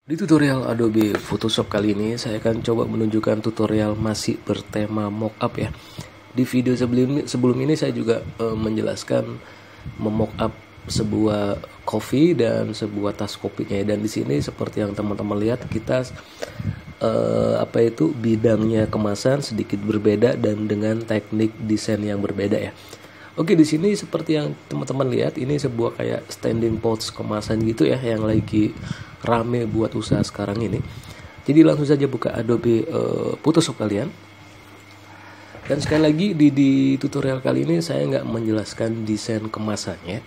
Di tutorial Adobe Photoshop kali ini saya akan coba menunjukkan tutorial masih bertema mockup ya. Di video sebelum ini saya juga menjelaskan memockup sebuah coffee dan sebuah tas kopinya ya. Dan di sini seperti yang teman-teman lihat kita bidangnya kemasan sedikit berbeda dan dengan teknik desain yang berbeda ya. Oke, di sini seperti yang teman-teman lihat ini sebuah kayak standing pots kemasan gitu ya yang lagi rame buat usaha sekarang ini. Jadi langsung saja buka Adobe Photoshop kalian. Dan sekali lagi di tutorial kali ini saya nggak menjelaskan desain kemasannya.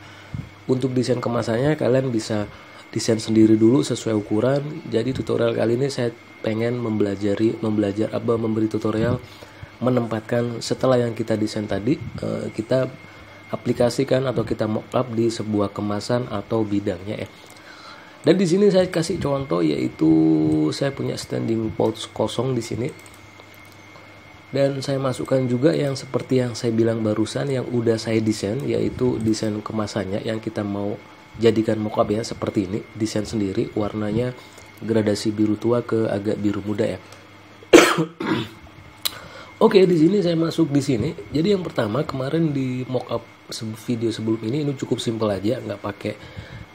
Untuk desain kemasannya kalian bisa desain sendiri dulu sesuai ukuran. Jadi tutorial kali ini saya pengen memberi tutorial menempatkan setelah yang kita desain tadi, kita aplikasikan atau kita mockup di sebuah kemasan atau bidangnya ya. Dan di sini saya kasih contoh, yaitu saya punya standing pouch kosong di sini. Dan saya masukkan juga yang seperti yang saya bilang barusan yang udah saya desain, yaitu desain kemasannya yang kita mau jadikan mockup ya, seperti ini, desain sendiri, warnanya gradasi biru tua ke agak biru muda ya. Oke, di sini saya masuk di sini. Jadi yang pertama kemarin di mockup video sebelum ini cukup simpel aja, nggak pakai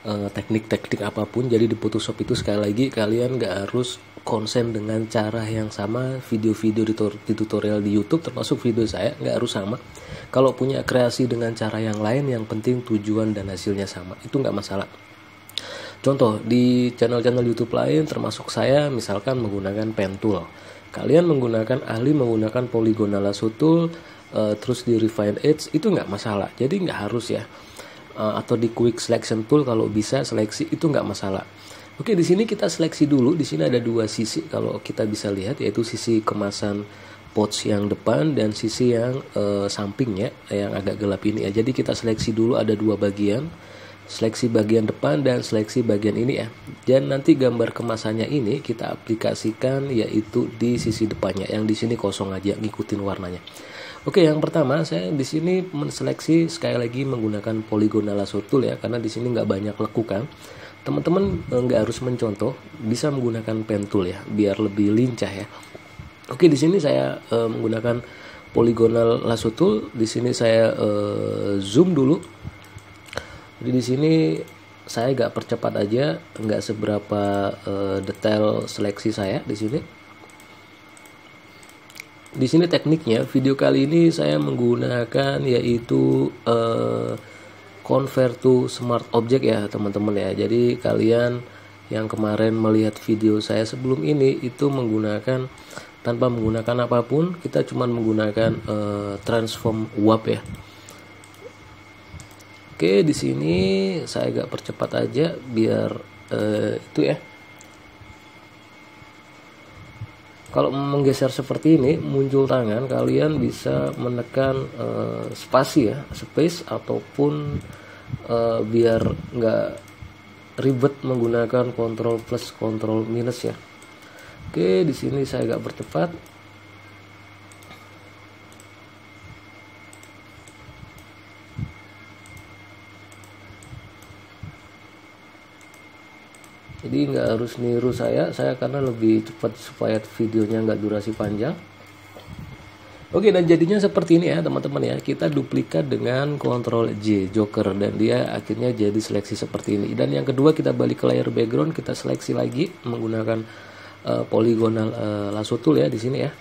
teknik-teknik apapun. Jadi di Photoshop itu sekali lagi kalian nggak harus konsen dengan cara yang sama. Video-video di tutorial di YouTube termasuk video saya nggak harus sama. Kalau punya kreasi dengan cara yang lain, yang penting tujuan dan hasilnya sama, itu nggak masalah. Contoh di channel-channel YouTube lain termasuk saya misalkan menggunakan pen tool. Kalian menggunakan polygonal lasso tool, terus di refine edge, itu nggak masalah. Jadi nggak harus ya. Atau di quick selection tool kalau bisa seleksi, itu nggak masalah. Oke, di sini kita seleksi dulu. Di sini ada dua sisi kalau kita bisa lihat, yaitu sisi kemasan pouch yang depan dan sisi yang sampingnya yang agak gelap ini ya. Jadi kita seleksi dulu, ada dua bagian. Seleksi bagian depan dan seleksi bagian ini ya. Dan nanti gambar kemasannya ini kita aplikasikan yaitu di sisi depannya, yang di sini kosong aja, ngikutin warnanya. Oke, yang pertama saya di sini menseleksi sekali lagi menggunakan polygonal lasso tool ya, karena di sini nggak banyak lekukan. Teman-teman nggak harus mencontoh, bisa menggunakan pen tool ya, biar lebih lincah ya. Oke, di sini saya menggunakan polygonal lasso tool. Di sini saya zoom dulu. Jadi di sini saya agak percepat aja, nggak seberapa detail seleksi saya di sini. Di sini tekniknya, video kali ini saya menggunakan yaitu convert to smart object ya teman-teman ya. Jadi kalian yang kemarin melihat video saya sebelum ini itu menggunakan tanpa menggunakan apapun, kita cuma menggunakan transform warp ya. Oke, di sini saya agak percepat aja biar itu ya. Kalau menggeser seperti ini muncul tangan, kalian bisa menekan spasi ya, space, ataupun biar nggak ribet menggunakan Ctrl plus Ctrl minus ya. Oke, di sini saya agak percepat. Jadi nggak harus niru saya karena lebih cepat supaya videonya nggak durasi panjang. Oke, dan jadinya seperti ini ya teman-teman ya. Kita duplikat dengan Ctrl J, Joker, dan dia akhirnya jadi seleksi seperti ini. Dan yang kedua kita balik ke layar background, kita seleksi lagi menggunakan polygonal lasso tool ya di sini ya.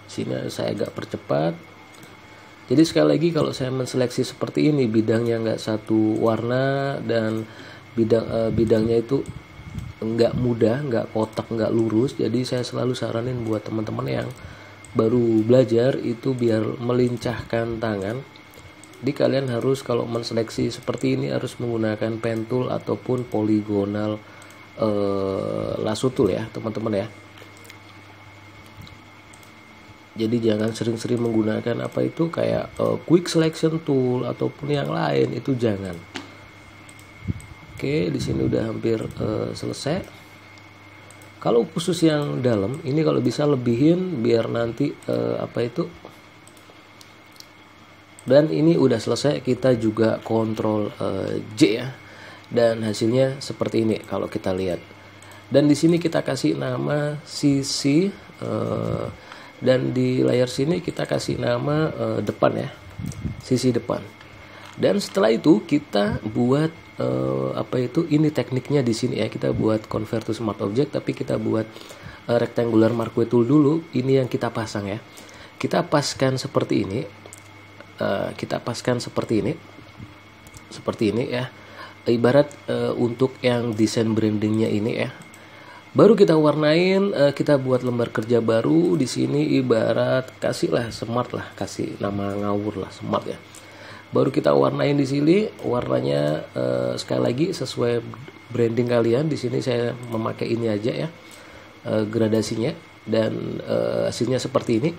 Sini saya agak percepat. Jadi sekali lagi kalau saya menseleksi seperti ini, bidangnya nggak satu warna dan bidangnya itu nggak mudah, nggak kotak, nggak lurus. Jadi saya selalu saranin buat teman-teman yang baru belajar itu biar melincahkan tangan. Jadi kalian harus kalau menseleksi seperti ini harus menggunakan pen tool ataupun polygonal lasso tool ya teman-teman ya. Jadi jangan sering-sering menggunakan kayak quick selection tool ataupun yang lain, itu jangan. Oke, di sini udah hampir selesai. Kalau khusus yang dalam ini kalau bisa lebihin biar nanti dan ini udah selesai, kita juga Ctrl J ya. dan hasilnya seperti ini kalau kita lihat. Dan di sini kita kasih nama CC, dan di layar sini kita kasih nama depan ya, sisi depan. Dan setelah itu kita buat ini tekniknya di sini ya, kita buat convert to smart object, tapi kita buat rectangular marquee tool dulu. Ini yang kita pasang ya. Kita paskan seperti ini. Seperti ini ya. Ibarat untuk yang desain brandingnya ini ya. Baru kita warnain, kita buat lembar kerja baru di sini, ibarat kasihlah smart lah, kasih nama ngawur lah, smart ya. Baru kita warnain di sini, warnanya sekali lagi sesuai branding kalian. Di sini saya memakai ini aja ya, gradasinya, dan hasilnya seperti ini.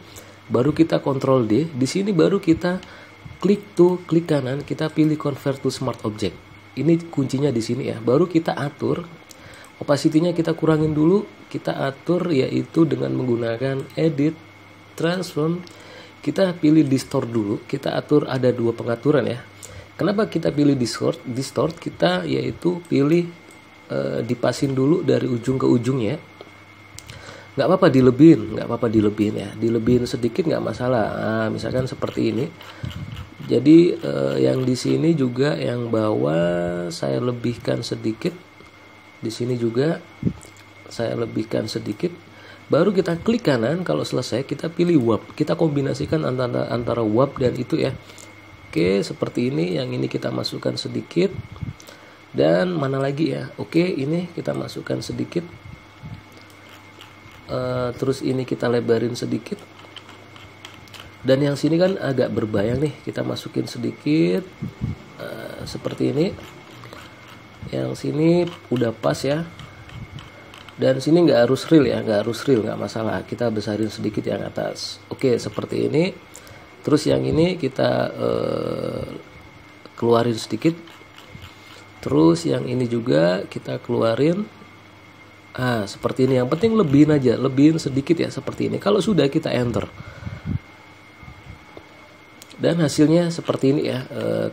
Baru kita Ctrl D, di sini baru kita klik kanan, kita pilih convert to smart object. Ini kuncinya di sini ya. Baru kita atur opacity-nya, kita kurangin dulu, kita atur yaitu dengan menggunakan edit, transform, kita pilih distort dulu, kita atur ada 2 pengaturan ya. Kenapa kita pilih distort? Kita yaitu pilih dipasin dulu dari ujung ke ujung ya. Nggak apa-apa dilebihin ya, dilebihin sedikit nggak masalah. Nah, misalkan seperti ini. Jadi yang di sini juga yang bawah saya lebihkan sedikit. Di sini juga saya lebihkan sedikit. Baru kita klik kanan, kalau selesai kita pilih warp. Kita kombinasikan antara warp dan itu ya. Oke, seperti ini. Yang ini kita masukkan sedikit. Dan mana lagi ya? Oke, ini kita masukkan sedikit. Terus ini kita lebarin sedikit. Dan yang sini kan agak berbayang nih, kita masukin sedikit. Seperti ini. Yang sini udah pas ya. Dan sini nggak harus real ya, nggak masalah. Kita besarin sedikit yang atas. Oke, seperti ini. Terus yang ini kita keluarin sedikit. Terus yang ini juga kita keluarin. Seperti ini. Yang penting lebihin sedikit ya, seperti ini. Kalau sudah kita enter. Dan hasilnya seperti ini ya.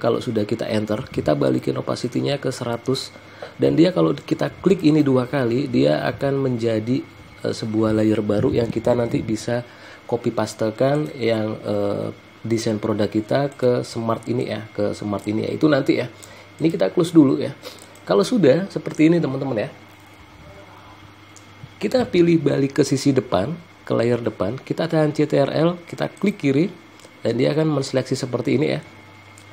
Kalau sudah kita enter, kita balikin opacity-nya ke 100. Dan dia kalau kita klik ini 2 kali, dia akan menjadi sebuah layer baru yang kita nanti bisa copy pastekan yang desain produk kita ke smart ini ya, Itu nanti ya. Ini kita close dulu ya. Kalau sudah seperti ini teman-teman ya. Kita pilih balik ke sisi depan, ke layar depan. Kita tahan CTRL, kita klik kiri. Dan dia akan menseleksi seperti ini ya.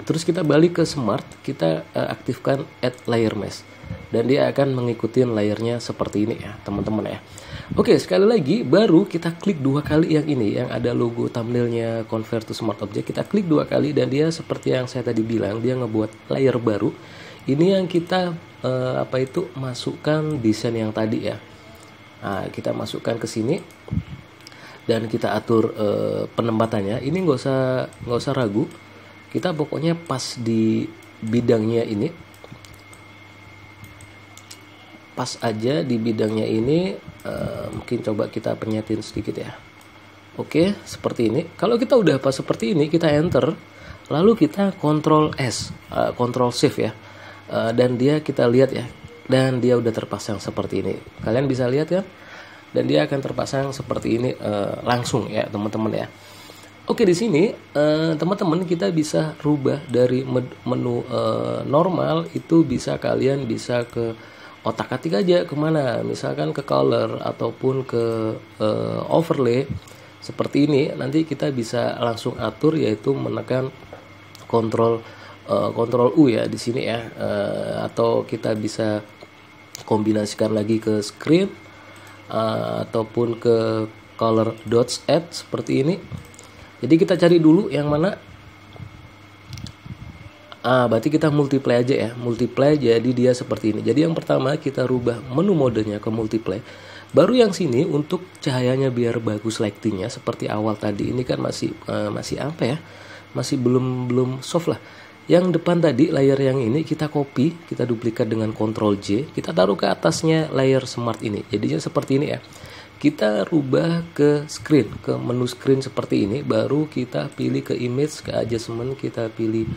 Terus kita balik ke smart, kita aktifkan add layer mesh. Dan dia akan mengikuti layernya seperti ini ya teman-teman ya. Oke, sekali lagi baru kita klik 2 kali yang ini, yang ada logo thumbnailnya convert to smart object. Kita klik 2 kali dan dia seperti yang saya tadi bilang, dia ngebuat layer baru. Ini yang kita masukkan desain yang tadi ya. Nah, kita masukkan ke sini. Dan kita atur penempatannya. Ini nggak usah ragu. Kita pokoknya pas di bidangnya ini. Pas aja di bidangnya ini. Mungkin coba kita penyetin sedikit ya. Oke, seperti ini. Kalau kita udah pas seperti ini, kita enter. Lalu kita Ctrl S, Ctrl Shift ya. Dan dia kita lihat ya. Dan dia udah terpasang seperti ini. Kalian bisa lihat kan? Dan dia akan terpasang seperti ini langsung ya teman-teman ya. Oke, di sini teman-teman kita bisa rubah dari menu normal itu kalian bisa ke otak-atik aja kemana, misalkan ke color ataupun ke overlay seperti ini. Nanti kita bisa langsung atur yaitu menekan Ctrl U ya di sini ya, atau kita bisa kombinasikan lagi ke screen. Ataupun ke color dots add seperti ini. Jadi kita cari dulu yang mana. Berarti kita multiply aja ya. Multiply jadi dia seperti ini. Jadi yang pertama kita rubah menu modenya ke multiply. Baru yang sini untuk cahayanya biar bagus lightingnya seperti awal tadi. Ini kan masih apa ya? Masih belum soft lah. Yang depan tadi layer yang ini kita copy, kita duplikat dengan Ctrl J, kita taruh ke atasnya layer smart ini. Jadinya seperti ini ya. Kita rubah ke screen, ke menu screen seperti ini, baru kita pilih ke image, ke adjustment, kita pilih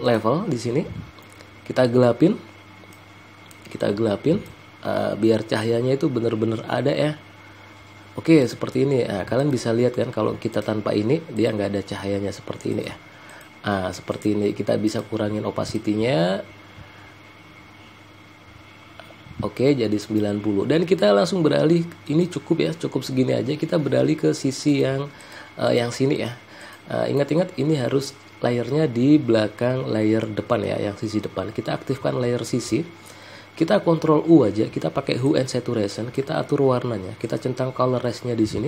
level di sini. Kita gelapin, biar cahayanya itu benar-benar ada ya. Oke, seperti ini. Nah, kalian bisa lihat kan kalau kita tanpa ini dia nggak ada cahayanya seperti ini ya. Seperti ini. Kita bisa kurangin opacity-nya. Oke, jadi 90. Dan kita langsung beralih. Ini cukup ya, cukup segini aja. Kita beralih ke sisi yang sini ya. Ingat-ingat ini harus layernya di belakang layer depan ya, yang sisi depan. Kita aktifkan layer sisi. Kita Ctrl U aja, kita pakai Hue and Saturation, kita atur warnanya, kita centang color rest-nya di sini.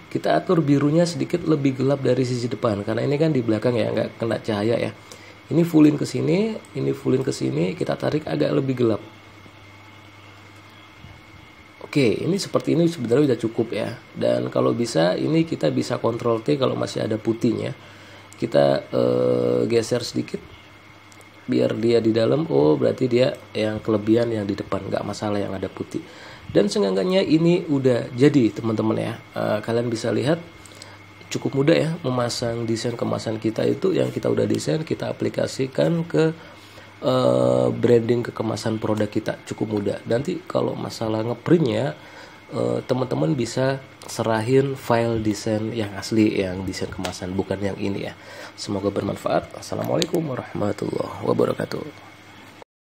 Kita atur birunya sedikit lebih gelap dari sisi depan, karena ini kan di belakang ya, nggak kena cahaya ya. Ini fullin ke sini, ini fullin ke sini, kita tarik agak lebih gelap. Oke, ini seperti ini sebenarnya udah cukup ya. Dan kalau bisa, ini kita bisa Ctrl T kalau masih ada putihnya. Kita geser sedikit biar dia di dalam. Oh, berarti dia yang kelebihan yang di depan, nggak masalah yang ada putih. Dan seenggaknya ini udah jadi teman-teman ya. Kalian bisa lihat cukup mudah ya memasang desain kemasan kita itu yang kita udah desain, kita aplikasikan ke branding ke kemasan produk kita, cukup mudah. Nanti kalau masalah ngeprintnya, teman-teman bisa serahin file desain yang asli, yang desain kemasan, bukan yang ini ya. Semoga bermanfaat. Assalamualaikum warahmatullahi wabarakatuh.